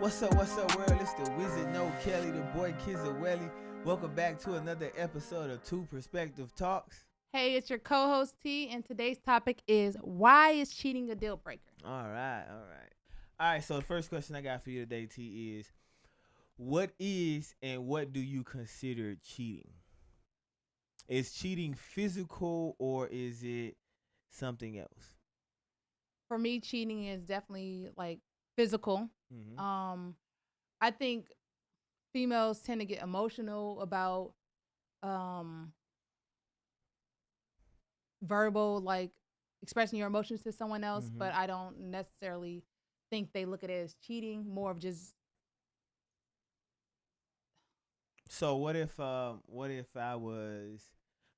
What's up, world? It's the Wizard No Kelly, the boy Kizawelli. Welcome back to another episode of Two Perspective Talks. Hey, it's your co-host T, and today's topic is why is cheating a deal breaker? All right. So the first question I got for you today, T, is what is and what do you consider cheating? Is cheating physical or is it something else? For me, cheating is definitely like physical. Mm-hmm. I think females tend to get emotional about verbal, like expressing your emotions to someone else, Mm-hmm. but I don't necessarily think they look at it as cheating. More of just So what if I was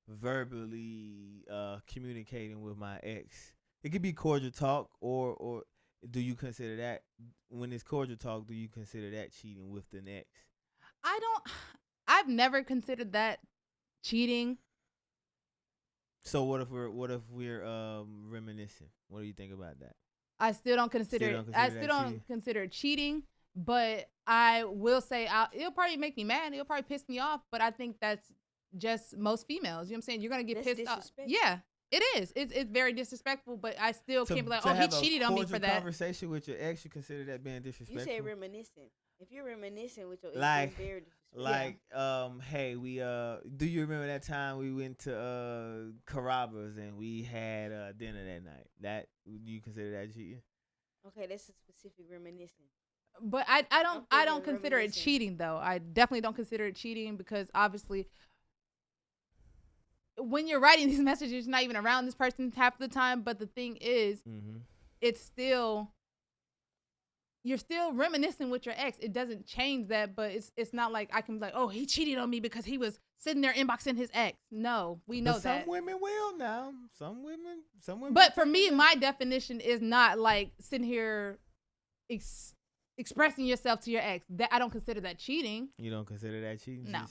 verbally communicating with my ex? It could be cordial talk, or do you consider that when it's cordial talk? Do you consider that cheating with the ex? I don't. I've never considered that cheating. So what if we're reminiscing? What do you think about that? I still don't consider Still it. don't I consider still that cheating? don't consider it cheating, but I will say it'll probably make me mad. It'll probably piss me off, but I think that's just most females. You know what I'm saying? You're gonna get That's pissed off. disrespectful. Yeah, it is. It's very disrespectful, but I still can't be like, To oh, he have a cheated on me for cordial that. conversation with your ex, you consider that being You disrespectful? say reminiscing. If you're reminiscing with your ex, Like- it's very disrespectful. Hey, we do you remember that time we went to Carrabba's and we had dinner that night? That do you consider that cheating? Okay, that's a specific reminiscing. But I don't Okay, don't you're consider it reminiscing. cheating though. I definitely don't consider it cheating because obviously when you're writing these messages, you're not even around this person half the time. But the thing is, Mm-hmm. it's still you're still reminiscing with your ex. It doesn't change that, but it's not like I can be like, oh, he cheated on me because he was sitting there inboxing his ex. No, we know But that. some women will now. Some women. But for me, my definition is not like sitting here expressing yourself to your ex. That I don't consider that cheating. You don't consider that cheating? No.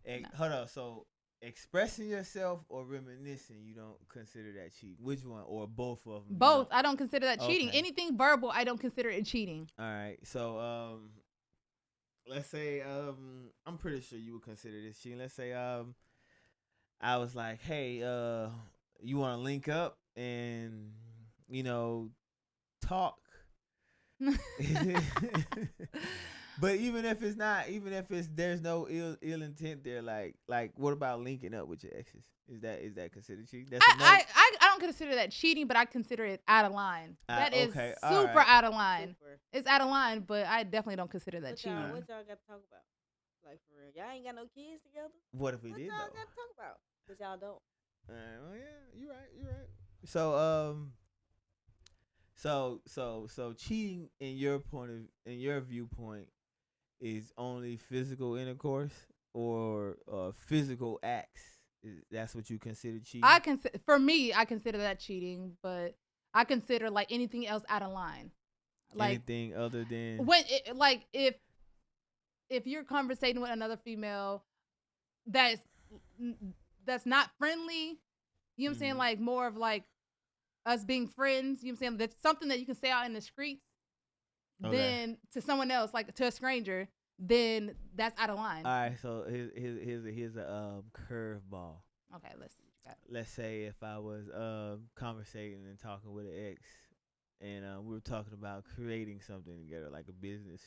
No. Hold up. So expressing yourself or reminiscing, you don't consider that cheating? Which one? Or both of them? Both. I don't consider that cheating. Okay. Anything verbal, I don't consider it cheating. All right. So let's say I'm pretty sure you would consider this cheating. Let's say I was like, hey, you want to link up and talk. But even if there's no ill intent there, like what about linking up with your exes? Is that considered cheating? That's I don't consider that cheating, but I consider it out of line. That is okay, super alright. out of line. Super. It's out of line, but I definitely don't consider that cheating. What y'all got to talk about? Like, for real. Y'all ain't got no kids together? What if we What did y'all though? got to talk about? But y'all don't. Well, yeah, you're right. So cheating in your viewpoint is only physical intercourse or physical acts. That's what you consider cheating? For me, I consider that cheating, but I consider like anything else out of line. Like anything other than if you're conversating with another female that's not friendly, you know what I'm saying? Mhm. Like more of like us being friends, you know what I'm saying? That's something that you can say out in the streets. Okay. Then to someone else, like to a stranger, then that's out of line. All right, so here's a curveball. Okay, let's see what you got. Let's say if I was conversating and talking with an ex, and we were talking about creating something together, like a business,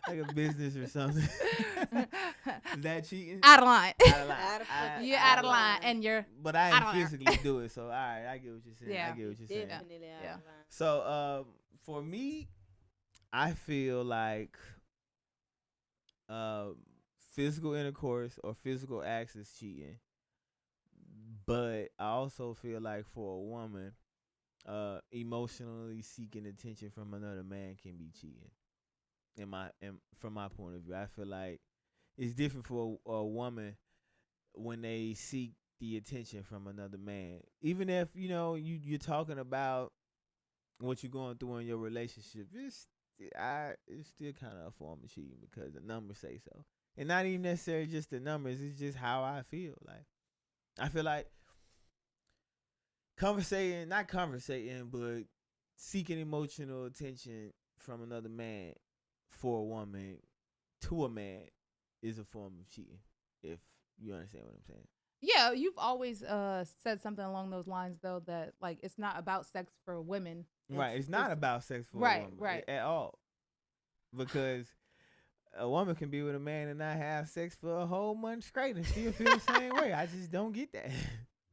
like a business or something. Is that cheating? Out of line. Out of line. Out of fucking You're out out of of line, line. and you're But I out didn't of line. physically do it, so all right, I get what you're saying. Yeah. I get what you're saying. Definitely out Yeah. of line. So for me, I feel like physical intercourse or physical acts is cheating. But I also feel like for a woman, emotionally seeking attention from another man can be cheating. From my point of view, I feel like it's different for a woman when they seek the attention from another man. Even if you're talking about what you're going through in your relationship, it's still kind of a form of cheating because the numbers say so, and not even necessarily just the numbers. It's just how I feel. Like I feel like not conversating, but seeking emotional attention from another man for a woman to a man is a form of cheating. If you understand what I'm saying. Yeah, you've always said something along those lines though, that like it's not about sex for women. Right. It's not about sex for a right, woman right. at all. Because a woman can be with a man and not have sex for a whole month straight and still feel the same way. I just don't get that.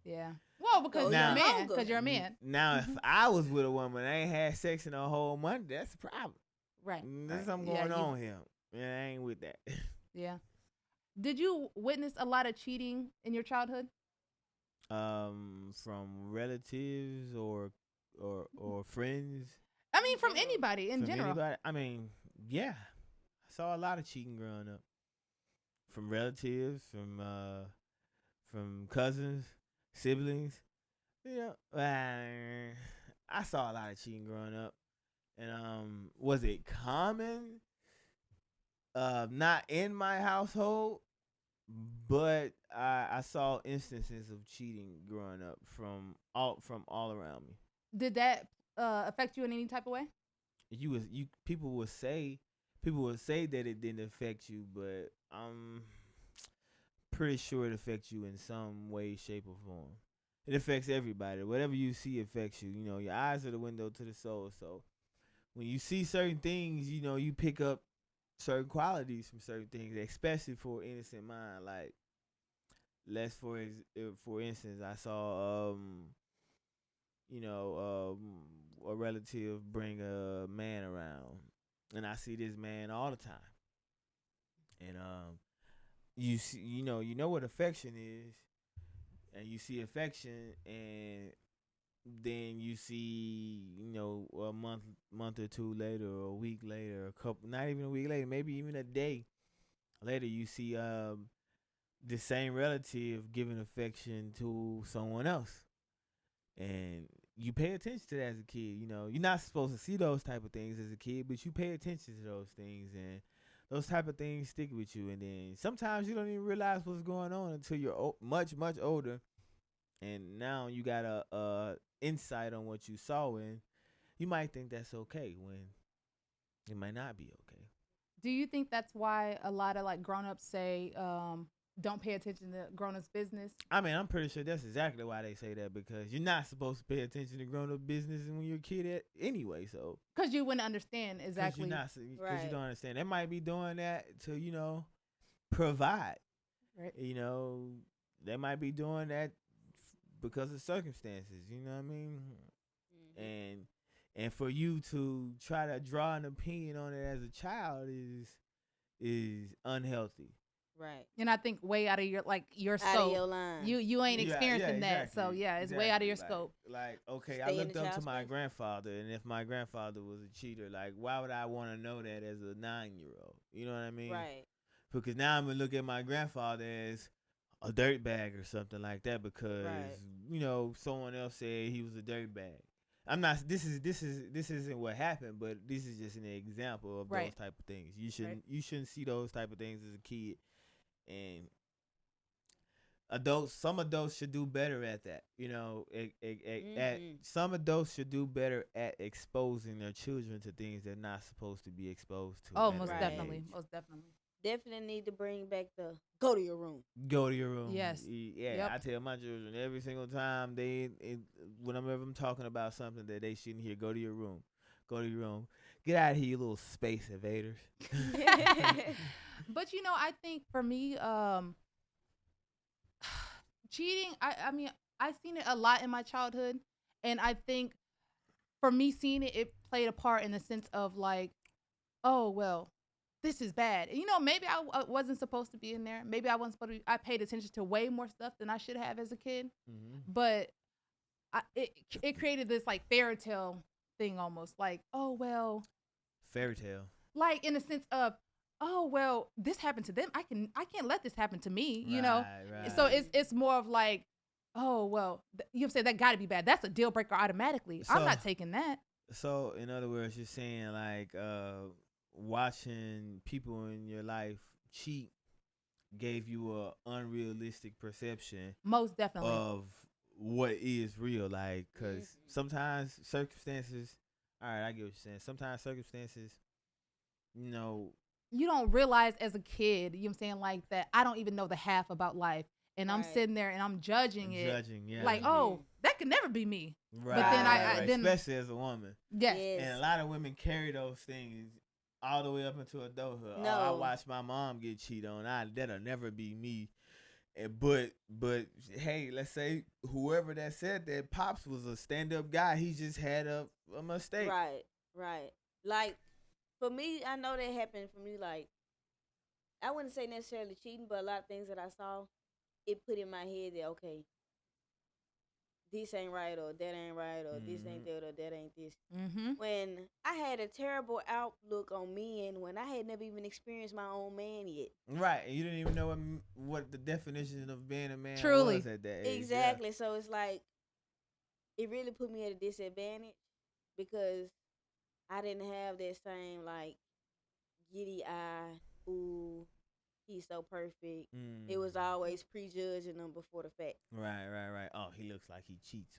Yeah. Well, because you're Now- a man. Longer. Because you're a man. Now, if I was with a woman and I ain't had sex in a whole month, that's a problem. Right. There's right. something Yeah, going you- on here. Yeah, I ain't with that. Yeah. Did you witness a lot of cheating in your childhood? From relatives or friends. I mean, from anybody in From general. anybody. I mean, yeah, I saw a lot of cheating growing up. From relatives, from cousins, siblings. You know, I saw a lot of cheating growing up. And was it common? Not in my household, but I saw instances of cheating growing up from all around me. Did that affect you in any type of way? People would say that it didn't affect you, but I'm pretty sure it affects you in some way, shape, or form. It affects everybody. Whatever you see affects you. You know, your eyes are the window to the soul. So when you see certain things, you know, you pick up certain qualities from certain things, especially for an innocent mind. Like, for instance, I saw a relative bring a man around, and I see this man all the time. And you see, you know what affection is, and you see affection, and then you see, a month or two later, or a week later, not even a week later, maybe even a day later, you see the same relative giving affection to someone else. And you pay attention to that as a kid. You know, you're not supposed to see those type of things as a kid, but you pay attention to those things, and those type of things stick with you. And then sometimes you don't even realize what's going on until you're much, much older. And now you got a insight on what you saw, and you might think that's okay when it might not be okay. Do you think that's why a lot of like grown-ups say don't pay attention to grown-ups' business? I mean, I'm pretty sure that's exactly why they say that, because you're not supposed to pay attention to grown-up business when you're a kid anyway. So Because you wouldn't understand exactly. Because Right. you don't understand. They might be doing that to provide. Right. They might be doing that because of circumstances. You know what I mean? Mhm. And for you to try to draw an opinion on it as a child is unhealthy. Right. And I think way out of your Out scope. of your line. You ain't Yeah, experiencing that, so exactly, yeah, it's way out of your exactly. scope. Like, okay, I Stay in looked the up to child's my place. grandfather, and if my grandfather was a cheater, like, why would I want to know that as a 9-year-old? You know what I mean? Right. Because now I'm gonna look at my grandfather as a dirtbag or something like that, because Right. someone else said he was a dirtbag. I'm not. This isn't what happened, but this is just an example of Right. those type of things. You shouldn't see those type of things as a kid, and some adults should do better at that. Some adults should do better at exposing their children to things they're not supposed to be exposed to. Oh, at most that Right. definitely, age. most definitely. Definitely need to bring back the go to your room. Go to your room. Yes. Yeah, Yep. I tell my children every single time whenever I'm talking about something that they shouldn't hear, go to your room. Go to your room. Get out of here, you little space invaders. But I think for me, cheating. I mean, I seen it a lot in my childhood, and I think for me seeing it, it played a part in the sense of like, oh well, this is bad. Maybe I wasn't supposed to be in there. Maybe I wasn't supposed to. I paid attention to way more stuff than I should have as a kid. Mm-hmm. But it created this like fairy tale thing almost, like, oh well, Fairy tale. like in the sense of, oh well, this happened to them. I can't let this happen to me. Right. So it's more of like, oh well, you say that got to be bad. That's a deal breaker automatically. I'm So- not taking that. So, in other words, you're saying like watching people in your life cheat gave you a unrealistic perception Most definitely. of what is real, like, because Mhm. sometimes circumstances. All right, I get what you're saying. Sometimes circumstances you know, you don't realize as a kid, you know what I'm saying, like that I don't even know the half about life. And I'm Right. sitting there and I'm judging it. judging, yeah, Like, Mhm. oh, that could never be me. right, but then right, right. then especially as a woman, yes. and a lot of women carry those things all the way up into adulthood. Oh, I No. watched my mom get cheated on. That'll never be me. But hey, let's say whoever that said that, Pops was a stand up guy. He just had a mistake. Right, right. Like for me, I know that happened for me. Like I wouldn't say necessarily cheating, but a lot of things that I saw, it put in my head that okay, this ain't right or that ain't right or this ain't that or that ain't this. Mm-hmm. When I had a terrible outlook on men, when I had never even experienced my own man yet. Right, and you didn't even know what the definition of being a man Truly. was at that age. Exactly. So it's like it really put me at a disadvantage because I didn't have that same like giddy eye. Ooh, he's so perfect. Yeah. It was always prejudging them before the fact. Right. Oh, he looks like he cheats,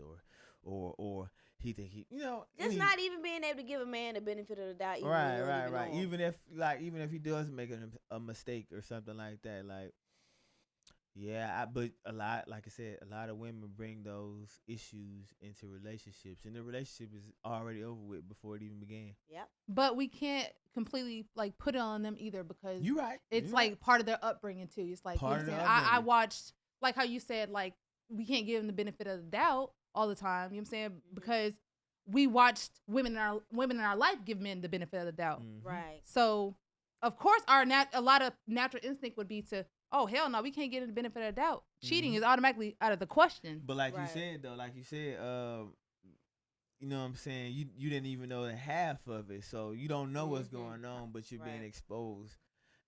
or he think he, Just any- not even being able to give a man the benefit of the doubt. Even when you don't even know him. Even if he does make a mistake or something like that, like, yeah, but a lot, like I said, a lot of women bring those issues into relationships, and the relationship is already over with before it even began. Yep. But we can't completely like put it on them either because You right. it's You like right. part of their upbringing too. It's like Part you know of what their I'm saying? I upbringing. watched like how you said like we can't give them the benefit of the doubt all the time. You know what I'm saying? Mhm. Because we watched women in our life give men the benefit of the doubt. Mhm. Right. So of course a lot of natural instinct would be to, oh hell no, we can't get the benefit of the doubt. Cheating Mhm. is automatically out of the question. But like you Right. said though, you know what I'm saying, you didn't even know the half of it, so you don't know what's Mhm. going on, but you're being Right. exposed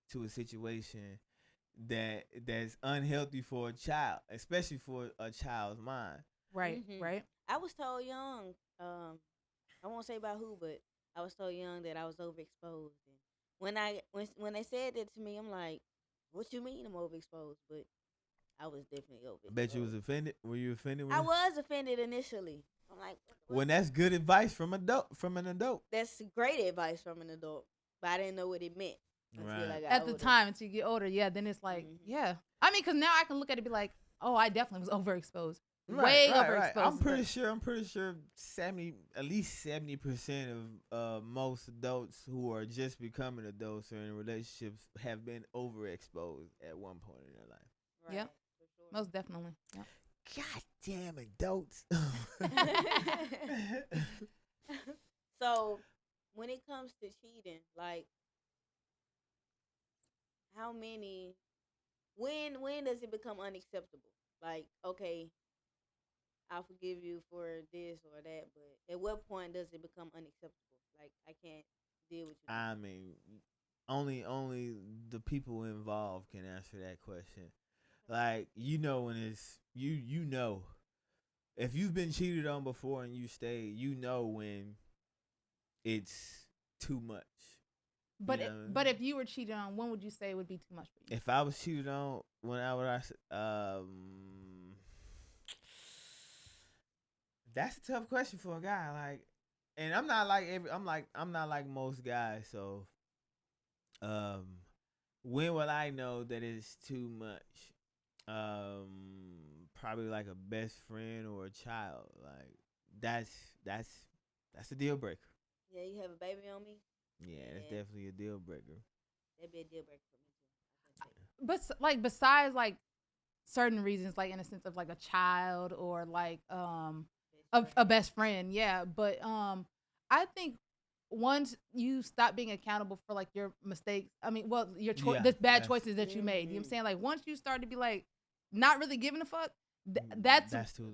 to a situation that's unhealthy for a child, especially for a child's mind. Right, Mhm. right. I was told young, I won't say about who, but I was told young that I was overexposed. And when they said that to me, I'm like, what you mean I'm overexposed? But I was definitely I bet you was overexposed. offended. Were you offended? I was offended initially. I'm like, what? When that's good advice from an adult. That's great advice from an adult, but I didn't know what it meant until I Right. got At the older. time until you get older, yeah, then it's like, Mhm. yeah. I mean, because now I can look at it and be like, oh, I definitely was overexposed. Right, Way right. overexposed. I'm pretty sure at least 70% of most adults who are just becoming adults or in relationships have been overexposed at one point in their life. Right, Yep. for sure. Most definitely. Yeah. God damn adults. So, when it comes to cheating, like, how many? When does it become unacceptable? Like, okay, I'll forgive you for this or that, but at what point does it become unacceptable? Like, I can't deal with you. I mean, only the people involved can answer that question. Like, when it's you know, if you've been cheated on before and you stay, when it's too much. But You know what I mean? but if you were cheated on, when would you say would be too much for you? If I was cheated on, that's a tough question for a guy. Like, and I'm not like I'm not like most guys. So, when will I know that it's too much? Probably like a best friend or a child. Like, that's a deal breaker. Yeah, you have a baby on me. Yeah, that's Yeah. definitely a deal breaker. That'd be a deal breaker for me too. I can say. But like besides like certain reasons, like in a sense of like a child or like a best friend, yeah. But I think once you stop being accountable for like your mistakes, I mean, well, your Yeah, the bad that's- choices that you made. You know what I'm Mhm. saying? Like once you start to be like not really giving a fuck, that's too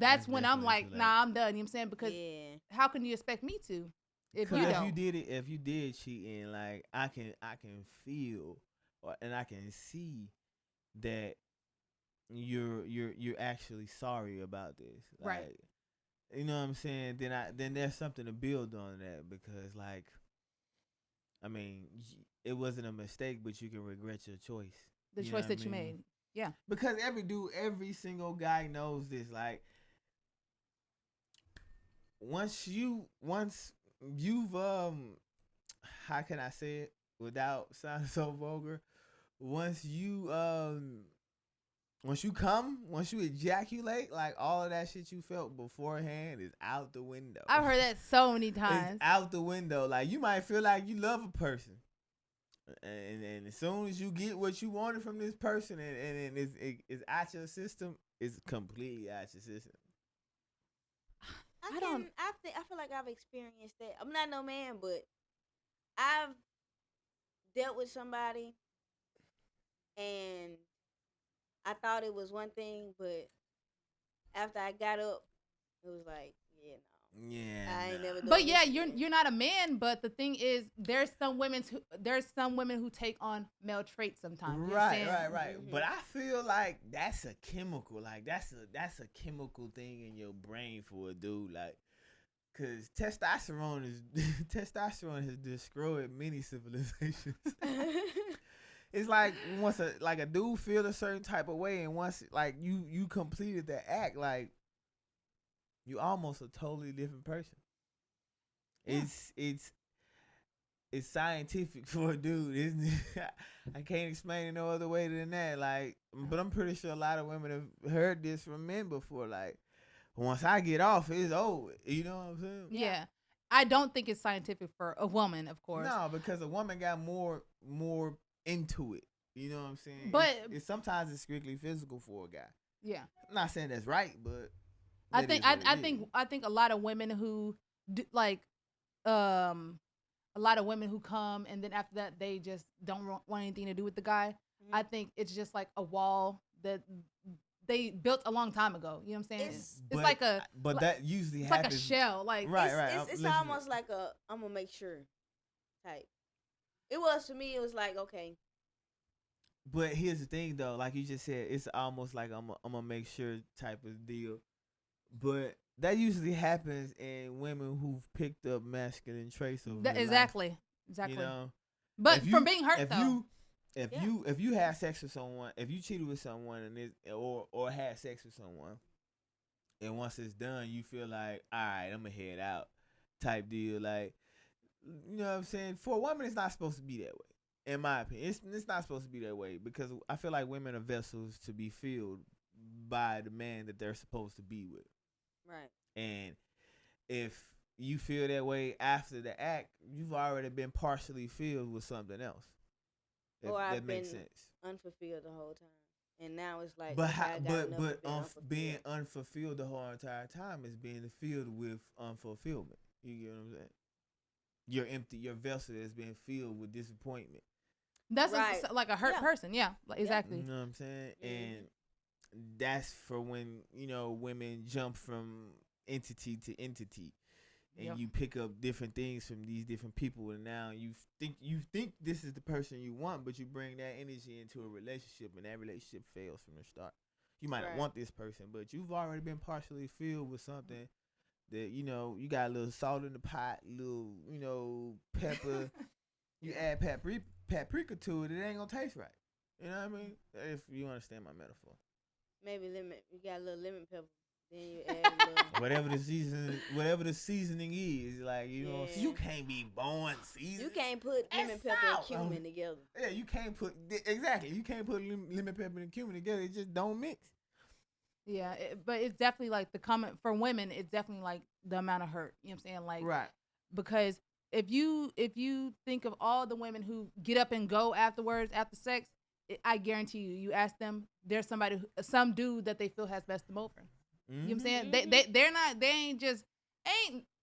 that's when I'm definitely like, too late. nah, I'm done. You know what I'm saying? Because Yeah. how can you expect me to if you Because don't? if you did cheating, like I can feel and I can see that you're actually sorry about this. Like, Right. you know what I'm saying? Then there's something to build on that, because like, I mean, it wasn't a mistake, but you can regret your choice. The You know choice what I that you mean? made. Yeah. Because every single guy knows this. Like, once you've how can I say it without sounding so vulgar? Once you once you ejaculate, like all of that shit you felt beforehand is out the window. I've heard that so many It's times. out the window. Like you might feel like you love a person, and as soon as you get what you wanted from this person, and it's out your system, it's completely out your system. I feel like I've experienced that. I'm not no man, but I've dealt with somebody and I thought it was one thing, but after I got up, it was like, yeah, no. Yeah, I ain't never done But yeah, this again. you're not a man. But the thing is, there's some women who take on male traits sometimes. You know what I'm Right, saying? right. Mhm. But I feel like that's a chemical. Like that's a chemical thing in your brain for a dude. Like, cause testosterone testosterone has destroyed many civilizations. It's like once a dude feel a certain type of way, and once like you completed the act, like you almost a totally different person. Yeah. It's scientific for a dude, isn't it? I can't explain it no other way than that. Like, but I'm pretty sure a lot of women have heard this from men before. Like, once I get off, it's over. You know what I'm saying? Yeah. I don't think it's scientific for a woman, of course. No, because a woman got more into it. You know what I'm saying? But- it's sometimes it's strictly physical for a guy. Yeah. I'm not saying that's right, but I that think is what it is. I think a lot of women who do, like a lot of women who come and then after that they just don't want anything to do with the guy. Mhm. I think it's just like a wall that they built a long time ago. You know what I'm saying? It's- It's like a but that usually it's like a happens. shell. Like Right, it's, right. It's, it's Listen to almost like a I'm gonna make sure type. It was for me. It was like, okay, But here's the thing, though. Like you just said, it's almost like I'm gonna make sure type of deal. But that usually happens in women who've picked up masculine traits over their life, exactly. You know, But If you- from being hurt if though. you if Yeah. you have sex with someone, if you cheated with someone and or had sex with someone, and once it's done, you feel like, all right, I'm gonna head out, type deal. Like, you know what I'm saying? For a woman, it's not supposed to be that way. In my opinion, it's not supposed to be that way because I feel like women are vessels to be filled by the man that they're supposed to be with. right. And if you feel that way after the act, you've already been partially filled with something else. If Or that I've makes been sense. unfulfilled the whole time, and now it's like, But okay, I got enough of being unfulfilled. unfulfilled the whole entire time is being filled with unfulfillment. You get what I'm saying? You're empty. Your vessel is being filled with disappointment. That's Right. like a hurt Yeah. person. Yeah, like, Yeah. exactly. You know what I'm saying? Mhm. And that's for when women jump from entity to entity, and Yep. you pick up different things from these different people, and now you think this is the person you want, but you bring that energy into a relationship, and that relationship fails from the start. You might not Right. want this person, but you've already been partially filled with something that you got a little salt in the pot, little pepper. You add paprika to it, it ain't gonna taste right. You know what I mean? If you understand my metaphor. Maybe lemon. You got a little lemon pepper. Then you add a little. whatever the seasoning is, like Yeah. so you can't be born seasoned. You can't put That's lemon pepper and salt. cumin together. Yeah, you can't put exactly. You can't put lemon pepper and cumin together. It just don't mix. Yeah, but it's definitely like the comment for women. It's definitely like the amount of hurt. You know what I'm saying? Like, Right. because if you think of all the women who get up and go afterwards after sex, I guarantee you ask them, there's some dude that they feel has messed them over. You know what I'm saying?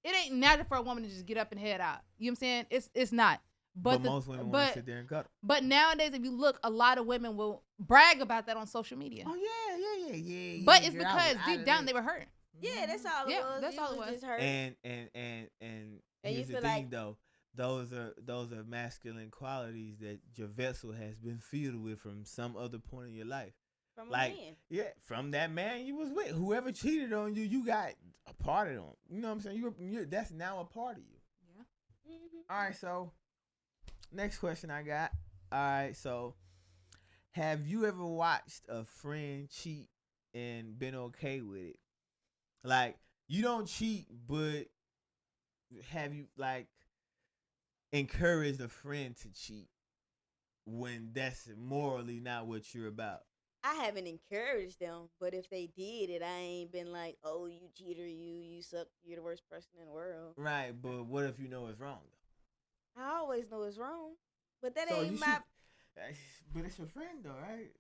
It ain't natural for a woman to just get up and head out. You know what I'm saying? It's not. But most women want to sit there and cuddle. But nowadays, if you look, a lot of women will brag about that on social media. Oh yeah. But it's girl, I because was out deep of down there. they were hurt. Yeah, that's all it Yeah, was. that's You all it was was. just hurt. And And here's you the feel thing like- though. Those are masculine qualities that your vessel has been filled with from some other point in your life. from Like, a man. yeah, from that man you was with. Whoever cheated on you, you got a part of them. You know what I'm saying? You're that's now a part of you. Yeah. Mhm. All right, so next question I got. All right, so have you ever watched a friend cheat and been okay with it? Like, you don't cheat, but have you, like, encourage a friend to cheat when that's morally not what you're about? I haven't encouraged them, but if they did it, I ain't been like, "Oh, you cheater, you suck, you're the worst person in the world." Right, but what if you know it's wrong though? I always know it's wrong, but that So ain't you my. should. But it's your friend though, right?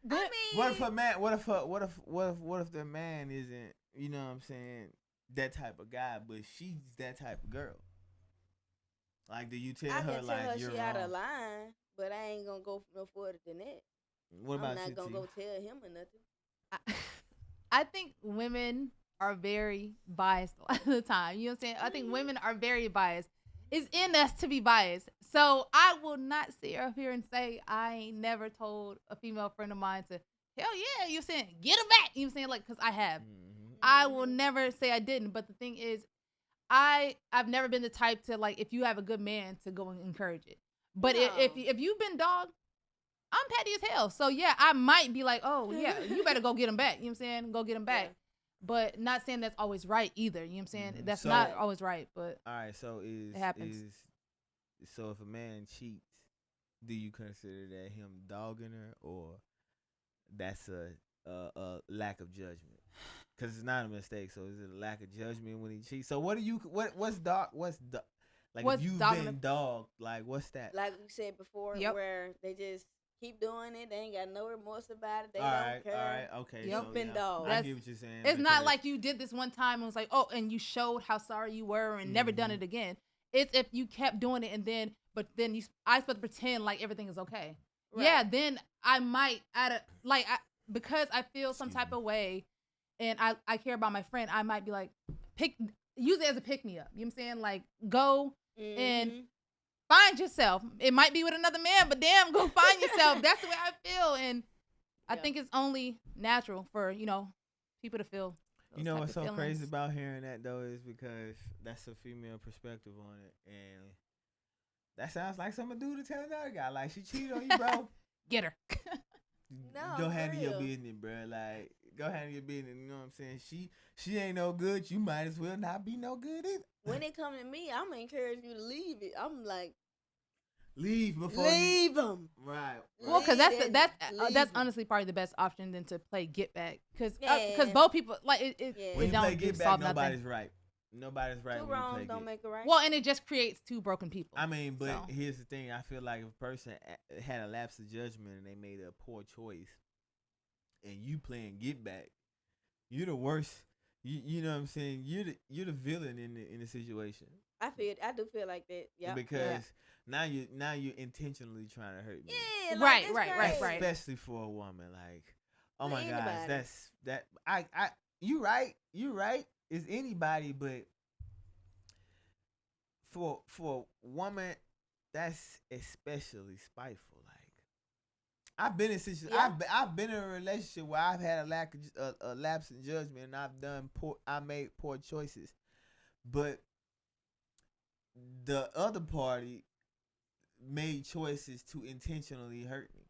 But I mean, What if a man? What if the man isn't? You know what I'm saying? That type of guy, but she's that type of girl. Like, do you tell I her can tell like her you're she out of wrong? line, but I ain't gonna go no further than that. What I'm about not you, gonna T? go tell him or nothing. I, I think women are very biased a lot of the time. You know what I'm saying? I think women are very biased. It's in us to be biased. So I will not sit up here and say I ain't never told a female friend of mine to, hell yeah, you're saying, get her back. You know what I'm saying? Like, because I have. Mhm. I will never say I didn't. But the thing is, I've never been the type to, like, if you have a good man, to go and encourage it. But if No. if you've been dogged, I'm petty as hell. So yeah, I might be like, oh yeah, you better go get him back. You know what I'm saying? Go get him back. Yeah. But not saying that's always right either. You know what I'm saying? Mhm. That's So- not always right. But All right, so It happens. so if a man cheats, do you consider that him dogging her, or that's a lack of judgment? Because it's not a mistake. So is it a lack of judgment when he cheats? So what's like What's if you've dogging been dogged, like what's that? Like we said before, Yep. where they just keep doing it. They ain't got no remorse about it. They all right, don't care. okay. Yep. So, Been yeah, dogged. I That's- get what you're saying. it's not because- like you did this one time and was like, oh, and you showed how sorry you were and never done Mhm. it again. It's if you kept doing it and then, but then I supposed to pretend like everything is okay. Right. Yeah, then I might because I feel some Excuse type me. of way, and I care about my friend. I might be like, use it as a pick me up. You know what I'm saying? Like, go and Mhm. find yourself. It might be with another man, but damn, go find yourself. That's the way I feel, and I Yeah. think it's only natural for people to feel. You know what's so crazy about hearing that though is because that's a female perspective on it, and that sounds like something a dude to tell another guy. Like, she cheated on you, bro. Get her. No, Go for handle your real. business, bro. Like, go handle your business. You know what I'm saying? She ain't no good. You might as well not be no good either. When it come to me, I'm gonna encourage you to leave it. I'm like, Leave before you. leave them. Right. Well, because Leave that's leave 'em. honestly probably the best option than to play get back. Because Yeah. both people like it Yeah. When you don't play get back, solve nothing. nobody's right. Nobody's right Two when you wrongs play don't get. make a right. Well, and it just creates two broken people. I mean, but So. here's the thing. I feel like if a person had a lapse of judgment and they made a poor choice, and you playing get back, you're the worst. You know what I'm saying? You're the villain in the situation. I do feel like that. Yeah. Because now you're intentionally trying to hurt me. Yeah. Right, Like, right, that's right. crazy. Especially for a woman, like, oh For my gosh, anybody. that's that. You right. It's anybody, but for a woman, that's especially spiteful. Like, I've been in situations. Yeah. I've been in a relationship where I've had a lapse in judgment, and I made poor choices, but the other party made choices to intentionally hurt me.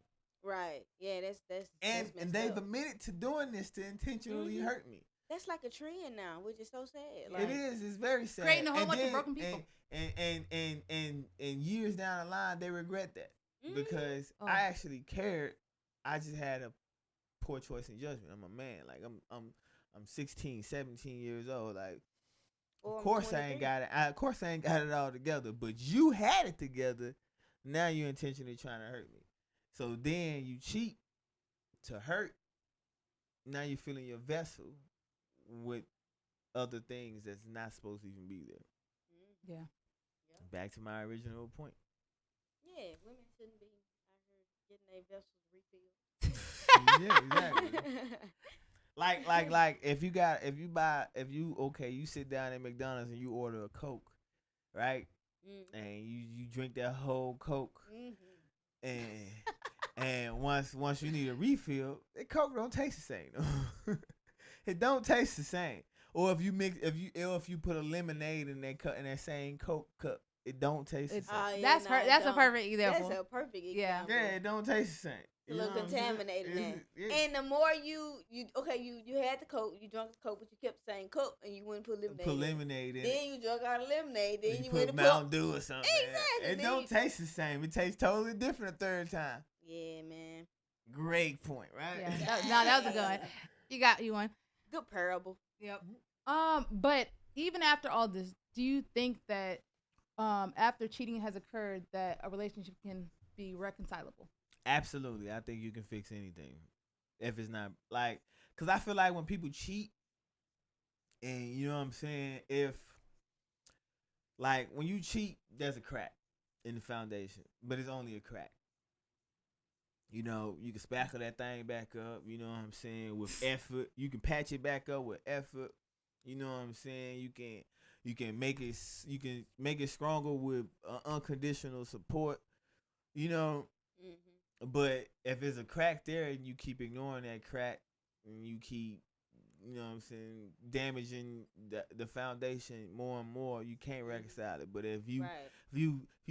Right. Yeah. That's And messed they've up. admitted to doing this to intentionally Mhm. hurt me. That's like a trend now, which is so sad. It Like, is. It's very sad. Creating a whole And bunch of then- broken people. And years down the line, they regret that Mhm. because Oh. I actually cared. I just had a poor choice in judgment. I'm a man. Like, I'm 16, 17 years old. Like, or of I'm course I ain't 23. got it. Of course I ain't got it all together. But you had it together. Now you're intentionally trying to hurt me. So then you cheat to hurt. Now you're filling your vessel with other things that's not supposed to even be there. Mhm. Yeah. Back to my original point. Yeah, women shouldn't be out here getting their vessels refilled. Yeah, exactly. Like if you sit down at McDonald's and you order a Coke, right? And you drink that whole Coke, Mhm. and once you need a refill, that Coke don't taste the same. It don't taste the same. Or if you put a lemonade in that same Coke cup, it don't taste the It's- same. Oh, yeah, that's nah, it that's a don't. perfect example. That's a perfect Yeah. example. Yeah, it don't taste the same. a You know little what I'm saying? contaminated now. It's- And the more you had the Coke, you drank the Coke, but you kept the same Coke, and you wouldn't put lemonade. Put in it. lemonade in it. Then you drunk out of lemonade. Then you put went to Mountain Dew or something. Exactly. It Then don't you- taste the same. It tastes totally different a third time. Yeah, man. Great point, right? Yeah, that was a good one. You got you one. Good parable. Yep. But even after all this, do you think that after cheating has occurred that a relationship can be reconcilable? Absolutely. I think you can fix anything. If it's not like, cause I feel like when people cheat, and you know what I'm saying, if like when you cheat, there's a crack in the foundation, but it's only a crack. You know, you can spackle that thing back up. You know what I'm saying, with effort. You can patch it back up with effort. You know what I'm saying. You can make it stronger with unconditional support. You know. Mm-hmm. But if there's a crack there and you keep ignoring that crack and you keep, you know what I'm saying, damaging the foundation more and more, you can't reconcile it. But if you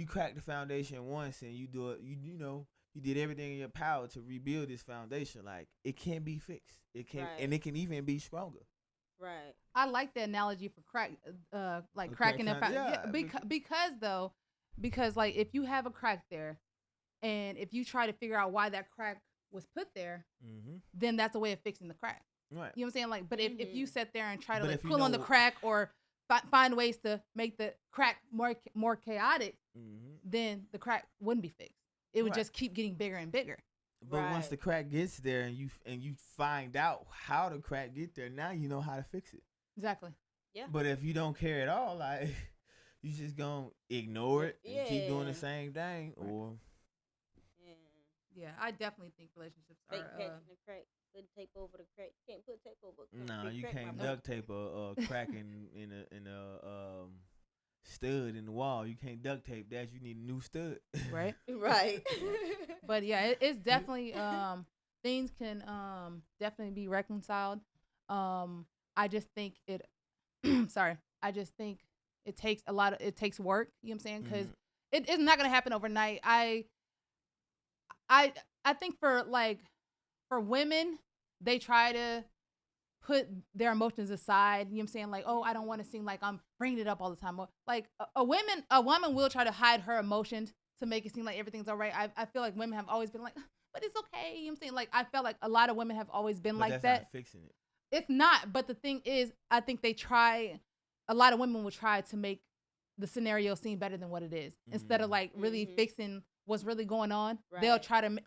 crack the foundation once and you do it, you did everything in your power to rebuild this foundation, like it can be fixed. It can and it can even be stronger. Right. I like the analogy for crack, like A cracking crack the found- yeah, because like if you have a crack there, and if you try to figure out why that crack was put there, Mm-hmm. then that's a way of fixing the crack. Right. You know what I'm saying? Like, but if you sit there and try to But like if you pull on the know- crack or find ways to make the crack more chaotic, Mm-hmm. then the crack wouldn't be fixed. It would Right. just keep getting bigger and bigger. But once Right. the crack gets there and you find out how the crack get there, now you know how to fix it. Exactly. Yeah. But if you don't care at all, like you just gonna ignore it and keep doing Yeah. the same thing, Right. or Yeah. Yeah, I definitely think relationships Fake are. patching the crack. Putting tape over the crack. You can't put tape over a crack. no, Big you crack, can't my brother. duct tape a crack in a stud in the wall. You can't duct tape that. You need a new stud. Right. Right. But yeah, it's definitely things can definitely be reconciled. I just think it sorry. I just think it takes it takes work, you know what I'm saying? Cuz it's not going to happen overnight. I think for women, they try to put their emotions aside, you know what I'm saying? Like, oh, I don't want to seem like I'm bringing it up all the time. Or, like a woman will try to hide her emotions to make it seem like everything's all right. I feel like women have always been like, but it's okay. You know what I'm saying? Like, I felt like a lot of women have always been But like that's that. not fixing it. It's not. But the thing is, I think a lot of women will try to make the scenario seem better than what it is. Instead of like really fixing what's really going on, they'll Right. try to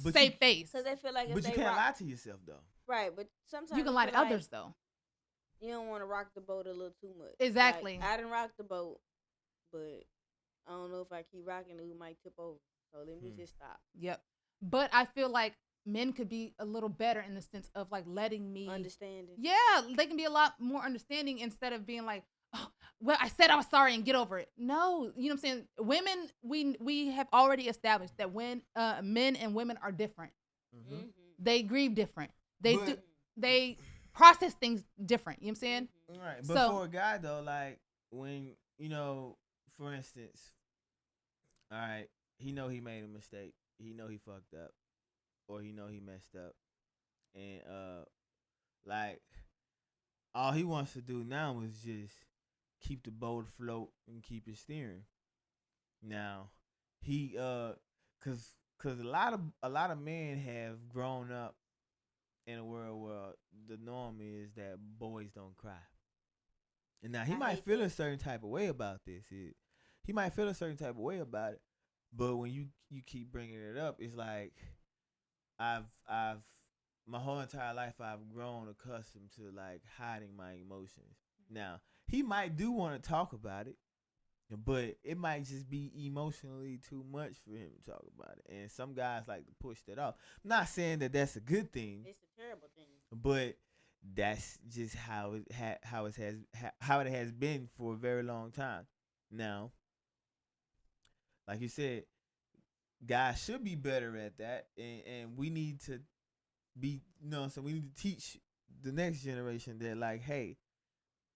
But save you, face. Because they feel like if but they you can't rock, lie to yourself though. right, but sometimes You can I lie to feel like others though. You don't want to rock the boat a little too much. Exactly. Like, I didn't rock the boat, but I don't know if I keep rocking it, we might tip over. So let me just stop. Yep. But I feel like men could be a little better in the sense of like letting me Understanding. Yeah, they can be a lot more understanding instead of being like, oh, well, I said I was sorry and get over it. No, you know what I'm saying? Women, we have already established that when men and women are different. Mm-hmm. Mm-hmm. They grieve different. But- They process things different. You know what I'm saying? Right. But So- for a guy though, like when for instance, all right, he know he made a mistake. He know he fucked up, or he know he messed up, and like all he wants to do now is just keep the boat afloat and keep it steering. Now he cause a lot of men have grown up in a world where the norm is that boys don't cry. And now he I might hate feel that. a certain type of way about this. He might feel a certain type of way about it. But when you keep bringing it up, it's like I've my whole entire life I've grown accustomed to like hiding my emotions. Now, he might do want to talk about it, but it might just be emotionally too much for him to talk about it. And some guys like to push that off. I'm not saying that that's a good thing, It's a terrible thing. but that's just how it has been for a very long time. Now, like you said, guys should be better at that, and we need to be, so we need to teach the next generation that, like, hey,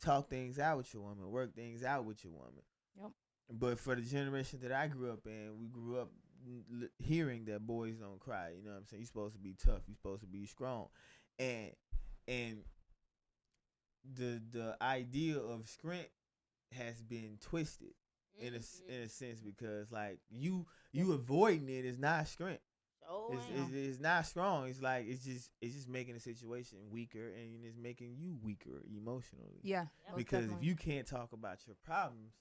talk things out with your woman, work things out with your woman. Yep. But for the generation that I grew up in, we grew up hearing that boys don't cry. You know what I'm saying? You're supposed to be tough. You're supposed to be strong, and the idea of strength has been twisted in a sense, because like you avoiding it is not strength. It's not strong. It's like it's just making the situation weaker, and it's making you weaker emotionally. Yeah. Because if you can't talk about your problems,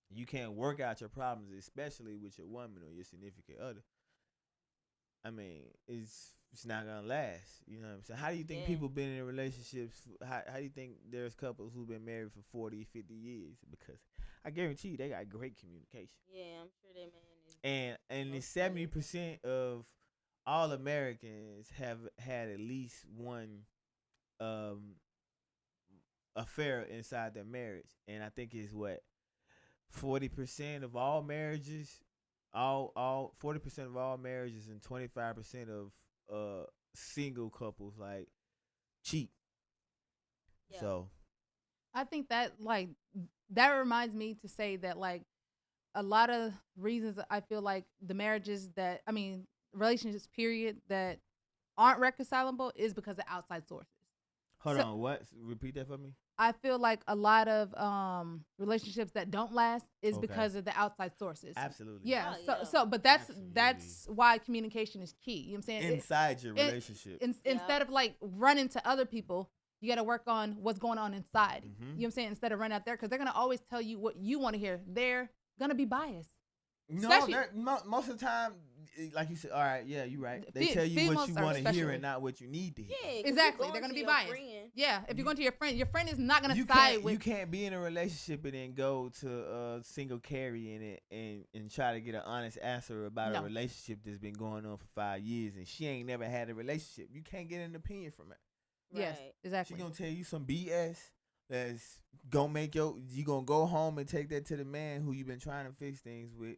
you can't work out your problems, especially with your woman or your significant other. I mean, it's not gonna last. You know what I'm saying? How do you think people been in relationships? How do you think there's couples who've been married for 40, 50 years? Because I guarantee you they got great communication. Yeah, I'm sure that man is. And the 70% of all Americans have had at least one affair inside their marriage, and I think it's what 40% of all marriages, all 40% of all marriages, and 25% of single couples like cheat. Yeah. So I think that like that reminds me to say that like a lot of reasons I feel like the marriages that relationships period that aren't reconcilable is because of outside sources. hold on, what? Repeat that for me. I feel like a lot of relationships that don't last is because of the outside sources. Absolutely. Yeah. Oh, yeah. So but that's why communication is key. You know what I'm saying? Inside your relationship. Instead of like running to other people, you got to work on what's going on inside. Mm-hmm. You know what I'm saying? Instead of running out there, because they're going to always tell you what you want to hear. They're going to be biased. No, most of the time, like you said, all right, yeah, you're right. They tell you what you want to hear and not what you need to hear. Yeah, exactly. They're going to be biased. Friend. Yeah, if you're going to your friend is not going to side with. You can't be in a relationship and then go to single carry in it and try to get an honest answer about a relationship that's been going on for 5 years and she ain't never had a relationship. You can't get an opinion from it. Yes, exactly. She gonna tell you some BS that's gonna make you gonna go home and take that to the man who you been trying to fix things with,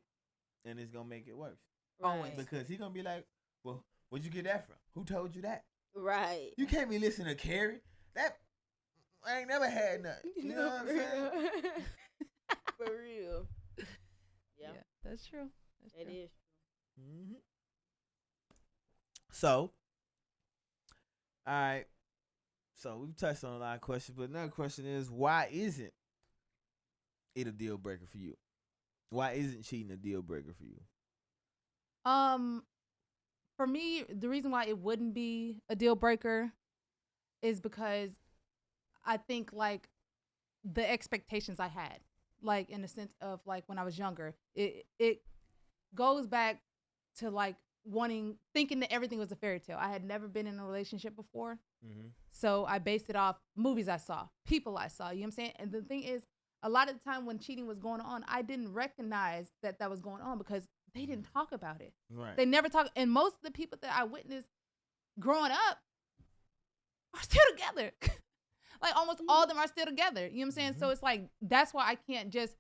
and it's gonna make it worse. Always. Because he gonna be like, well, where'd you get that from? Who told you that? Right. You can't be listening to Carrie. That I ain't never had nothing. You know what I'm saying? For real. Yeah, that's true. It is true. Mm-hmm. So, all right. So we've touched on a lot of questions, but another question is, why isn't it a deal breaker for you? Why isn't cheating a deal breaker for you? For me, the reason why it wouldn't be a deal breaker is because I think like the expectations I had, like in the sense of like when I was younger, it goes back to like thinking that everything was a fairy tale. I had never been in a relationship before. Mm-hmm. So I based it off movies I saw, people I saw, you know what I'm saying? And the thing is, a lot of the time when cheating was going on, I didn't recognize that was going on because they didn't talk about it. Right. They never talk. And most of the people that I witnessed growing up are still together. Like almost all of them are still together. You know what I'm saying? Mm-hmm. So it's like, that's why I can't just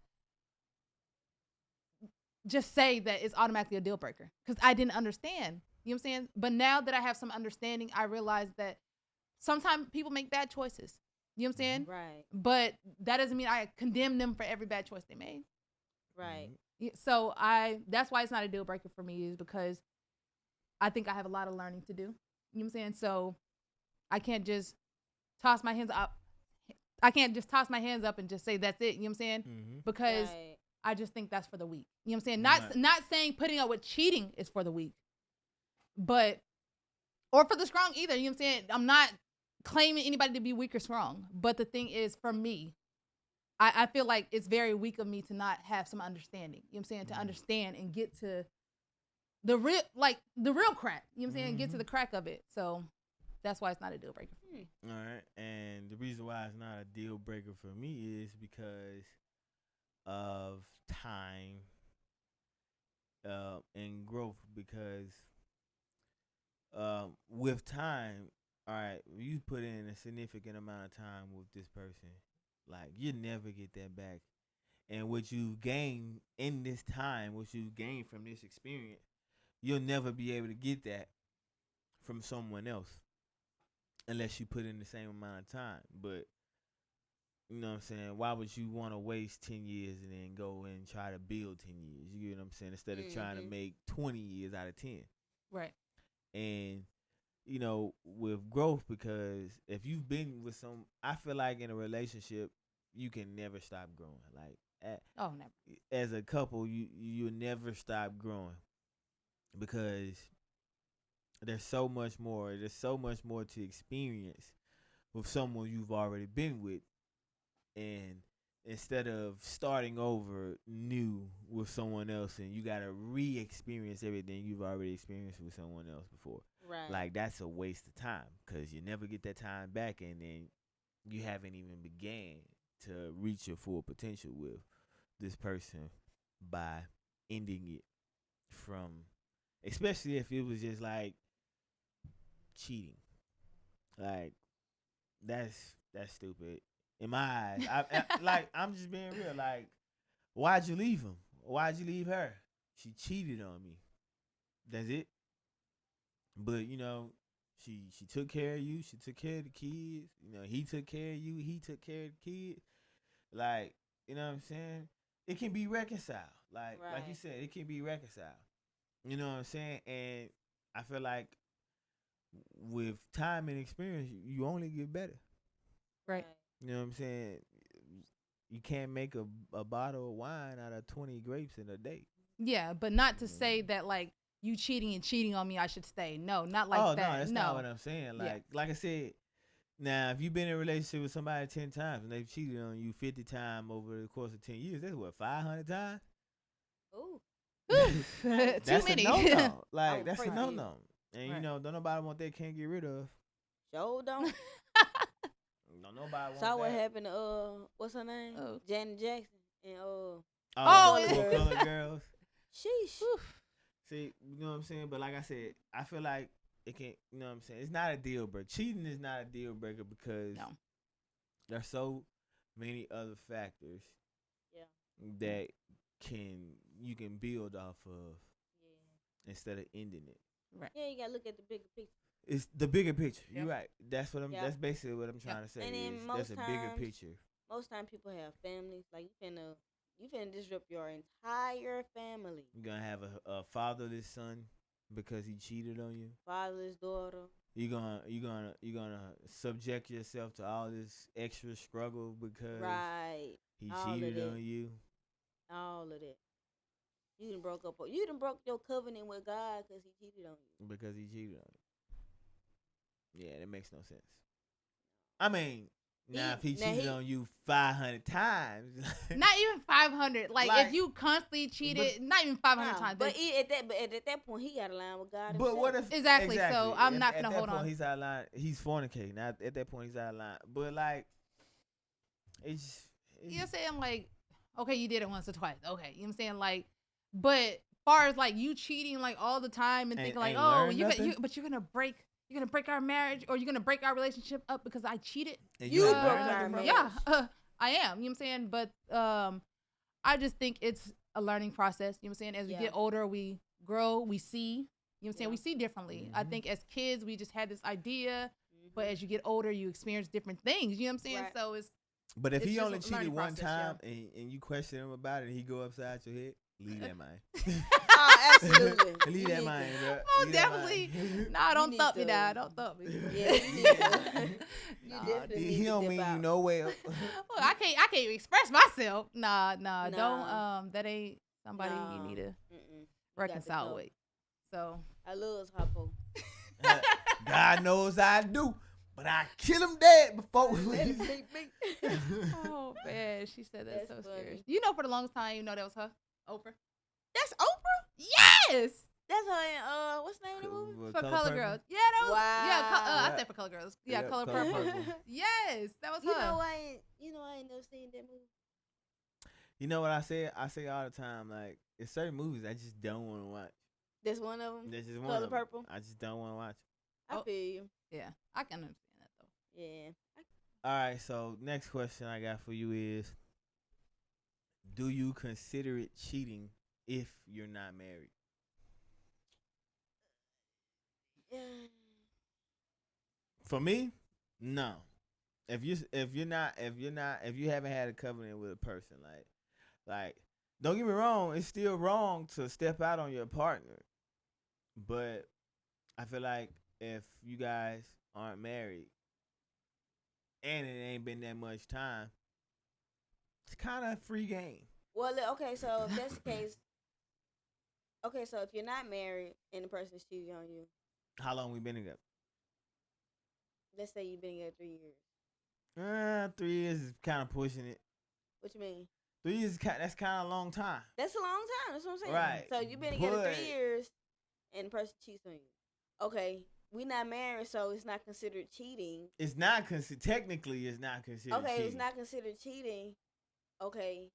say that it's automatically a deal breaker because I didn't understand. You know what I'm saying? But now that I have some understanding, I realize that sometimes people make bad choices. You know what I'm saying? Right. But that doesn't mean I condemn them for every bad choice they made. Right. So that's why it's not a deal breaker for me, is because I think I have a lot of learning to do. You know what I'm saying? So I can't just toss my hands up. I can't just toss my hands up and just say that's it. You know what I'm saying? Mm-hmm. Because I just think that's for the weak. You know what I'm saying? Not saying putting up with cheating is for the weak, or for the strong either. You know what I'm saying? I'm not claiming anybody to be weak or strong. But the thing is, for me, I feel like it's very weak of me to not have some understanding. You know what I'm saying? To understand and get to the real crack. You know what I'm saying? And get to the crack of it. So that's why it's not a deal breaker for me. All right. And the reason why it's not a deal breaker for me is because of time and growth. Because with time, all right, you put in a significant amount of time with this person, like you never get that back. And what you gain in this time, what you gain from this experience, you'll never be able to get that from someone else unless you put in the same amount of time. But You know what I'm saying? Why would you want to waste 10 years and then go and try to build 10 years? You get what I'm saying? Instead of trying to make 20 years out of 10. Right. And, with growth, because if you've been with I feel like in a relationship, you can never stop growing. Like, Oh, never. as a couple, you'll never stop growing because there's so much more. There's so much more to experience with someone you've already been with, and instead of starting over new with someone else, and you gotta re-experience everything you've already experienced with someone else before. Right. Like, that's a waste of time because you never get that time back, and then you haven't even began to reach your full potential with this person by ending it from, especially if it was just like cheating. Like, that's stupid in my eyes. I'm just being real. Like, why'd you leave him? Why'd you leave her? She cheated on me. That's it. But she took care of you. She took care of the kids. He took care of you. He took care of the kids. Like, you know what I'm saying? It can be reconciled. Like you said, it can be reconciled. You know what I'm saying? And I feel like with time and experience, you only get better. Right. You know what I'm saying? You can't make a bottle of wine out of 20 grapes in a day. Yeah, but not to say that like you cheating on me, I should stay. No, not like that. No, that's not what I'm saying. Like I said, now if you've been in a relationship with somebody 10 times and they've cheated on you 50 times over the course of 10 years, that's what, 500 times? Ooh. Too That's many. a no-no. Like, Oh, that's a right. no-no. And, Right. don't nobody want that, can't get rid of. Sure don't. Don't nobody want Saw what that. happened to what's her name? Oh. Janet Jackson and Oh, the yeah. Colored Girls. sheesh. See, you know what I'm saying? But like I said, I feel like it can, you know what I'm saying? It's not a deal breaker. Cheating is not a deal breaker because No. there's so many other factors Yeah. that you can build off of Yeah. instead of ending it. Right. Yeah, you gotta look at the bigger picture. It's the bigger picture. Yep. You're right. That's what Yep. That's basically what I'm trying to say. And then Is most there's a bigger times- picture. Most time people have families. Like you finna disrupt your entire family. You're gonna have a fatherless son because he cheated on you. Fatherless daughter. You're gonna subject yourself to all this extra struggle because Right. he All of cheated that. on you. All of that. You done broke your covenant with God because he cheated on you. Because he cheated on you. Yeah, that makes no sense. I mean, now if he cheated on you 500 times, Not even 500. Like if you constantly cheated, not even 500 times. But at that point, he got a line with God. but what if Exactly, so I'm not at gonna that hold point, on. He's out of line. He's fornicating. Now at that point, he's out of line. But like, it's You know what I'm saying? Like, okay, you did it once or twice. Okay, you know what I'm saying? Like, but far as like you cheating like all the time and thinking like, ain't oh, learned nothing? but you're gonna break our marriage or you're gonna break our relationship up because I cheated. and You ain't broke learned our nothing from marriage. it? Yeah, I am. You know what I'm saying? But I just think it's a learning process. You know what I'm saying? As we Yeah. get older, we grow, we see. You know what I'm saying? Yeah. We see differently. I Mhm. think as kids, we just had this idea, Mhm. but as you get older, you experience different things. You know what I'm saying? Right. So it's But if It's he just only a cheated learning one process, time and you question him about it and he go upside your head, leave that man. Oh, absolutely. Leave You that need man, to- bro. Oh, Leave that definitely. man. Nah, don't need thump me, to- Dad. Don't thump me. Yeah, you need to- you Nah, definitely need He to don't dip mean you out. no well. Well, I can't express myself. Nah, Nah. don't that ain't somebody you Nah. need to Mm-mm. You got to reconcile go. with. So I love Harpo. God knows I do, but I kill him dead before. Let him beat me. oh man, she said that's That's so funny. scary. You know, for the longest time, you know that was her, Oprah. That's Oprah. Yes, That's her in what's the name of the movie? for Color Purple? Girls. Yeah, that was. Yeah, Wow. I said for Color Girls. Yeah, Yeah, Color Color Purple. Purple. Yes, that was You her. know I ain't never seen that movie. You know what I say? I say all the time, like, it's certain movies I just don't want to watch. That's one of them. That's just one Color of 'em. Purple. I just don't want to watch. I Oh. feel you. Yeah, I can understand that though. Yeah. All right, so next question I got for you is, do you consider it cheating if you're not married? Yeah. For me, no. if you haven't had a covenant with a person, like don't get me wrong, it's still wrong to step out on your partner. But I feel like if you guys aren't married and it ain't been that much time, it's kind of free game. Well, okay, so if that's the case, okay, so if you're not married and the person's cheating on you, How long we been together? let's say you've been together 3 years. 3 years is kind of pushing it. What you mean? 3 years that's kind of a long time. That's a long time. That's what I'm saying. Right. So you've been together But- 3 years and the person cheats on you. Okay, we not married, so it's not considered cheating. It's not technically it's not considered. Okay, cheating. it's not considered cheating. Okay.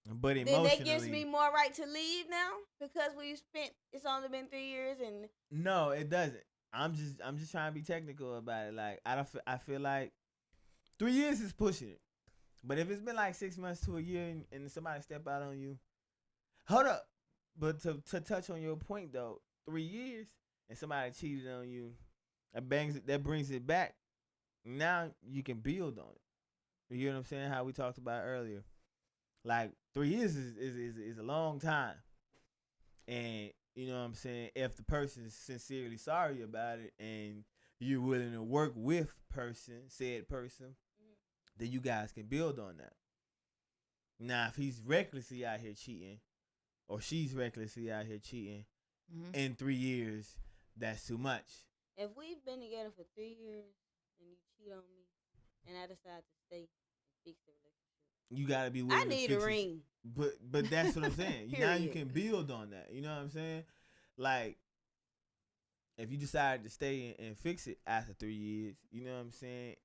But Then emotionally, that gives me more right to leave now because it's only been 3 years and no, it doesn't. I'm just trying to be technical about it. Like I feel like 3 years is pushing it. But if it's been like 6 months to a year and somebody step out on you, hold up. But to touch on your point though, 3 years and somebody cheated on you, that brings it back. Now you can build on it. You know what I'm saying? How we talked about earlier. Like 3 years is a long time. And you know what I'm saying? If the person is sincerely sorry about it and you're willing to work with said person, then you guys can build on that. Now, if he's recklessly out here cheating, or she's recklessly out here cheating, in 3 years, that's too much. if we've been together for 3 years and you cheat on me and I decide to stay and fix the relationship, You gotta be willing I need to a fix it. ring. But that's what I'm saying. Now you Period. can build on that. You know what I'm saying? Like, if you decide to stay and fix it after 3 years, you know what I'm saying?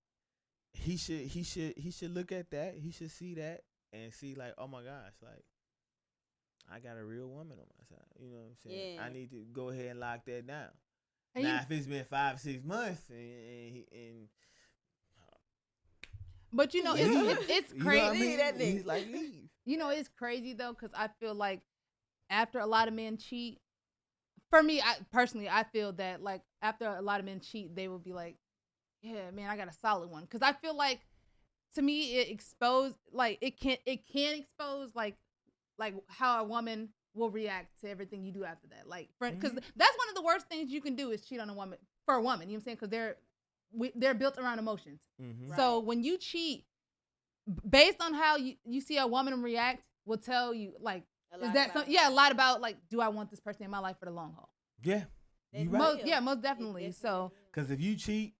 He should look at that. He should see that and see like, oh my gosh, like I got a real woman on my side. You know what I'm saying? Yeah. I need to go ahead and lock that down. And Now, you- if it's been 5-6 months and But you know, it's you know what I crazy. mean? Leave that He's nigga. like, leave. You know, it's crazy though, because I feel like after a lot of men cheat, for me, I feel that like after a lot of men cheat, they will be like, yeah, man, I got a solid one. Because I feel like, to me, it can expose like how a woman will react to everything you do after that. Like, because that's one of the worst things you can do is cheat on a woman for a woman. You know what I'm saying? Because they're built around emotions. Mm-hmm. So when you cheat, based on how you see a woman react, will tell you like, A is lot that about some? Yeah, a lot about like, do I want this person in my life for the long haul? Yeah, They you will. right. Most It definitely. So will. Because if you cheat,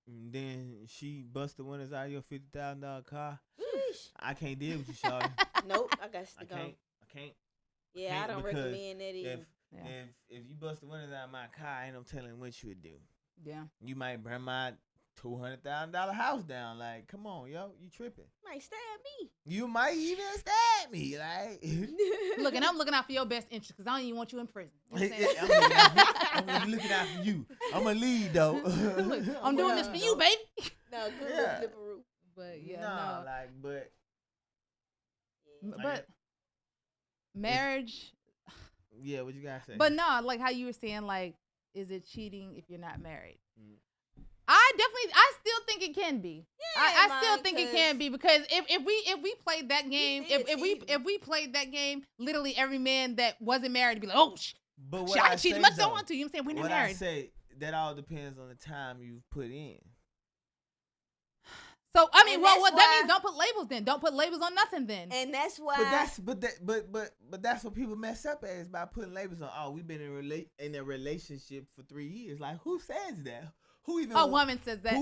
and then she bust the windows out of your $50,000 car, Sheesh. I can't deal with you, Shawty. Nope, I got I to go. can't. Yeah, can't I don't because recommend that either. If Yeah. if you bust the windows out of my car, ain't no telling what you would do. yeah, You might burn my $200,000 house down. Like, come on, yo, you tripping? Might stab me. You might even stab me, like. look, and I'm looking out for your best interest because I don't even want you in prison. You know what I'm I'm saying? looking out for you. I'm a lead though. Look, I'm doing this for you, baby. No, good Yeah. little flipperoo. But yeah, nah, no. like, but Yeah. But marriage, yeah, what you gotta say? but no, like how you were saying, like, is it cheating if you're not married? Mm. I still think it can be. I Yeah, still Mike, think it can be because if we played that game, said if cheating. we played that game, literally every man that wasn't married would be like, oh, but shit, I cheat as much as I want to. You know what I'm saying? We're not What I married. say, that all depends on the time you've put in. So I mean, And well, that's what that why- means? Don't put labels then. Don't put labels on nothing then. And that's why. But that's what people mess up as by putting labels on. Oh, we've been in a relationship for 3 years. Like, who says that? Who even? A woman says that.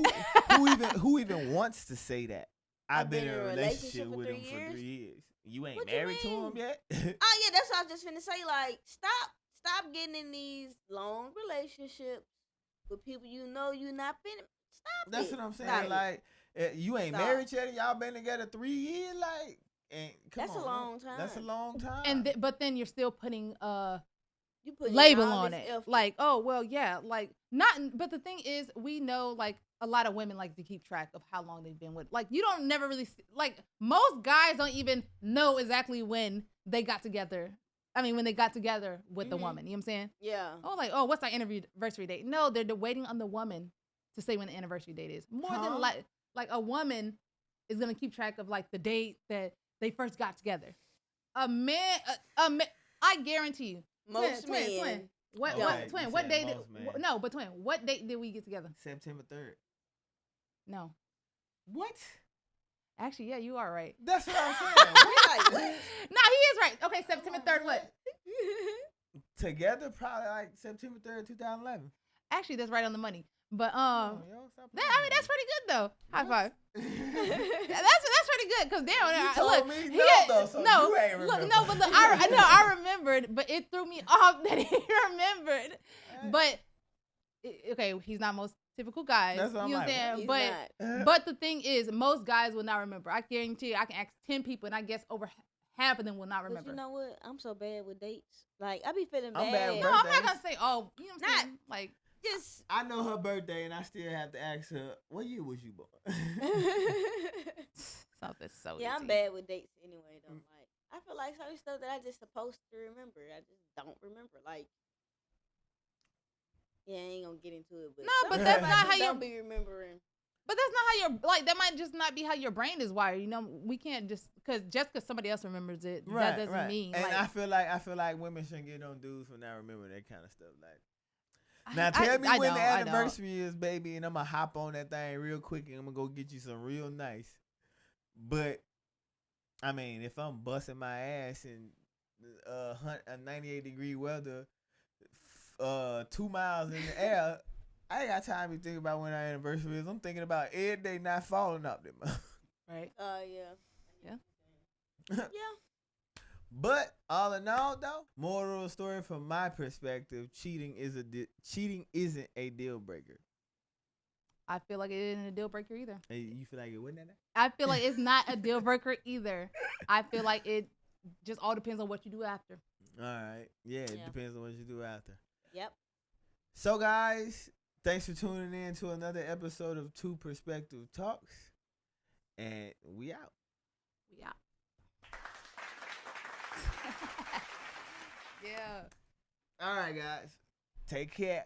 Who even wants to say that? I've been in a relationship with him 3 for years? 3 years. You ain't What you married to him mean? yet? Oh yeah, that's what I was just finna say. Like, stop getting in these long relationships with people you know you not finna. Stop. That's it. what I'm saying. Stop it. Like, you ain't Stop. married yet, and y'all been together 3 years. Like, and come That's a on, long That's a time. long time. And but then you're still putting You put label all on this it. effort. Like, oh well, yeah, like not. But the thing is, we know like a lot of women like to keep track of how long they've been with. Like, you don't never really like most guys don't even know exactly when they got together. I mean, when they got together with the Mhm. woman. You know what I'm saying? yeah. Oh, like, oh, what's our anniversary date? No, they're waiting on the woman to say when the anniversary date is. More Huh? than like a woman is gonna keep track of like the date that they first got together. A man, I guarantee you. Most twin. men. What Okay, twin? you What said date? most men. No, but twin. What date did we get together? September 3rd. No, What? actually, yeah, you are right. That's what I'm saying. What? Like, what? No, he is right. Okay, September 3rd. What? Together, probably like September 3rd, 2011. Actually, that's right on the money. But Come on, yo, stop that, I mean, that's pretty good though. High five. That's pretty good because damn, You look, told me he no, had- though, so no, you ain't look, remember. no, but look, I remembered, but it threw me off that he remembered. But okay, he's not most typical guys. That's what I'm you know what like, I'm He's saying? not. But the thing is, most guys will not remember. I guarantee you, I can ask 10 people, and I guess over half of them will not But remember. you know what? I'm so bad with dates. Like, I be feeling I'm bad. bad with No, I'm not birthdays. gonna say, oh, you know what I'm saying? Like, Just. I know her birthday, and I still have to ask her, what year was you born? something so Yeah, I'm easy. bad with dates anyway. Though, like, I feel like certain stuff that I just supposed to remember, I just don't remember. Like, yeah, I ain't gonna get into it, but No, but some that's stuff not I how just you- don't be remembering. But that's not how your like. That might just not be how your brain is wired. You know, we can't just because somebody else remembers it. That doesn't mean. And like, I feel like women shouldn't get on dudes for not remembering that kind of stuff. Like, now tell me I when don't, the I don't. anniversary is, baby, and I'm gonna hop on that thing real quick, and I'm gonna go get you some real nice. But I mean, if I'm busting my ass in 98-degree weather, 2 miles in the air, I ain't got time to think about when our anniversary is. I'm thinking about every day not falling out there. Right. Yeah. Yeah. Yeah. But all in all, though, moral of the story from my perspective, cheating isn't a deal breaker. I feel like it isn't a deal breaker either. Hey, you feel like it wouldn't? I feel like it's not a deal breaker either. I feel like it just all depends on what you do after. All right. Yeah, it Yeah. depends on what you do after. Yep. So, guys, thanks for tuning in to another episode of Two Perspective Talks. And we out. Yeah. Yeah. All right, guys. Take care.